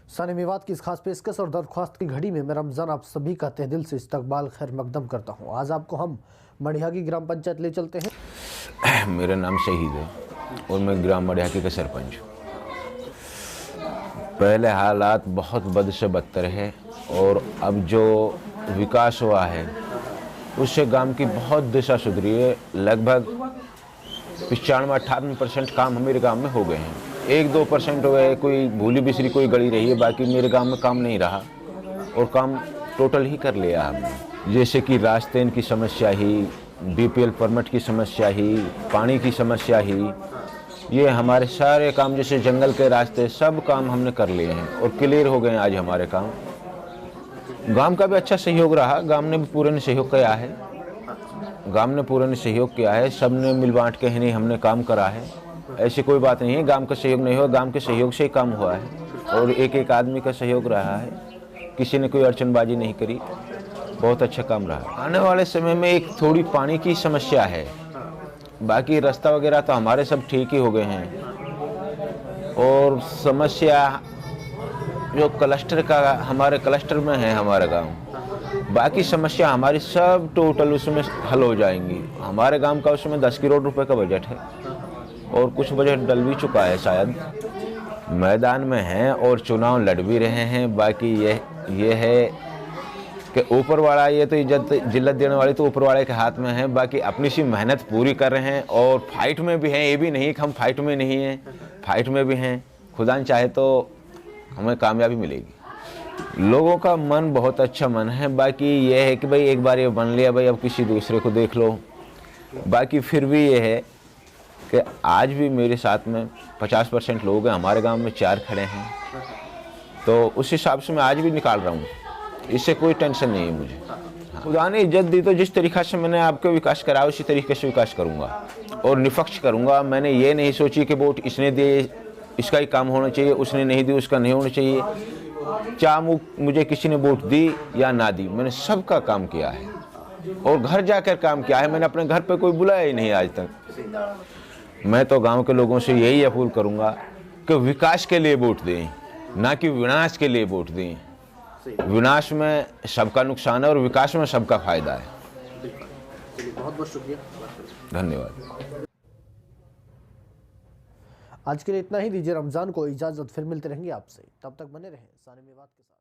साने मेवात की इस खास पेशकश और दरख्वास्त की घड़ी में मैं रमज़ान आप सभी का तहे दिल से इस्तकबाल खैर मकदम करता हूँ। आज आपको हम मड़ियाकी ग्राम पंचायत ले चलते हैं। मेरा नाम शहीद है और मैं ग्राम मड़ियाकी का सरपंच हूँ। पहले हालात बहुत बद से बदतर है और अब जो विकास हुआ है उससे गांव की बहुत दिशा सुधरी है। लगभग 95-98% काम मेरे गांव में हो गए हैं। 1-2% हो गए, कोई भूली बिसरी कोई गली रही है, बाकी मेरे गांव में काम नहीं रहा और काम टोटल ही कर लिया हमने। जैसे कि रास्ते की समस्या ही, बीपीएल परमिट की समस्या ही, पानी की समस्या ही, ये हमारे सारे काम, जैसे जंगल के रास्ते, सब काम हमने कर लिए हैं और क्लियर हो गए हैं आज हमारे काम। गांव का भी अच्छा सहयोग रहा, गांव ने भी पूरे सहयोग किया है। गांव ने पूरे सहयोग किया है, सब ने मिल बांट के ही नहीं हमने काम करा है। ऐसी कोई बात नहीं है गांव का सहयोग नहीं हुआ, गांव के सहयोग से ही काम हुआ है और एक एक आदमी का सहयोग रहा है। किसी ने कोई अड़चनबाजी नहीं करी, बहुत अच्छा काम रहा। आने वाले समय में एक थोड़ी पानी की समस्या है, बाकी रास्ता वगैरह तो हमारे सब ठीक ही हो गए हैं। और समस्या जो क्लस्टर का, हमारे क्लस्टर में है हमारा गांव, बाकी समस्या हमारी सब टोटल उसमें हल हो जाएंगी। हमारे गांव का उसमें 10 करोड़ रुपए का बजट है और कुछ बजट डल भी चुका है, शायद मैदान में हैं और चुनाव लड़ भी रहे हैं। बाकी ये है कि ऊपर वाला, ये तो इज्जत जिल्लत देने वाली तो ऊपर वाले के हाथ में है। बाकी अपनी सी मेहनत पूरी कर रहे हैं और फाइट में भी हैं। ये भी नहीं कि हम फाइट में नहीं हैं, फाइट में भी हैं। खुदा चाहे तो हमें कामयाबी मिलेगी। लोगों का मन बहुत अच्छा मन है। बाकी ये है कि भाई एक बार ये बन लिया, भाई अब किसी दूसरे को देख लो। बाकी फिर भी ये है कि आज भी मेरे साथ में 50% लोग हैं। हमारे गांव में 4 खड़े हैं, तो उस हिसाब से मैं आज भी निकाल रहा हूँ। इससे कोई टेंशन नहीं है मुझे। खुदा ने इज्जत दी तो जिस तरीक़ा से मैंने आपको विकास करा उसी तरीके से विकास करूँगा और निष्पक्ष करूँगा। मैंने ये नहीं सोची कि वोट इसने दिए इसका ही काम होना चाहिए, उसने नहीं दी उसका नहीं होना चाहिए। चाहे मुझे किसी ने वोट दी या ना दी, मैंने सबका काम किया है और घर जाकर काम किया है। मैंने अपने घर पे कोई बुलाया ही नहीं आज तक। मैं तो गांव के लोगों से यही अपील करूंगा कि विकास के लिए वोट दें, ना कि विनाश के लिए वोट दें। विनाश में सबका नुकसान है और विकास में सबका फायदा है। बहुत बहुत शुक्रिया, धन्यवाद। आज के लिए इतना ही। दीजिए रमज़ान को इजाज़त, फिर मिलते रहेंगे आपसे। तब तक बने रहें साने मेवात के साथ।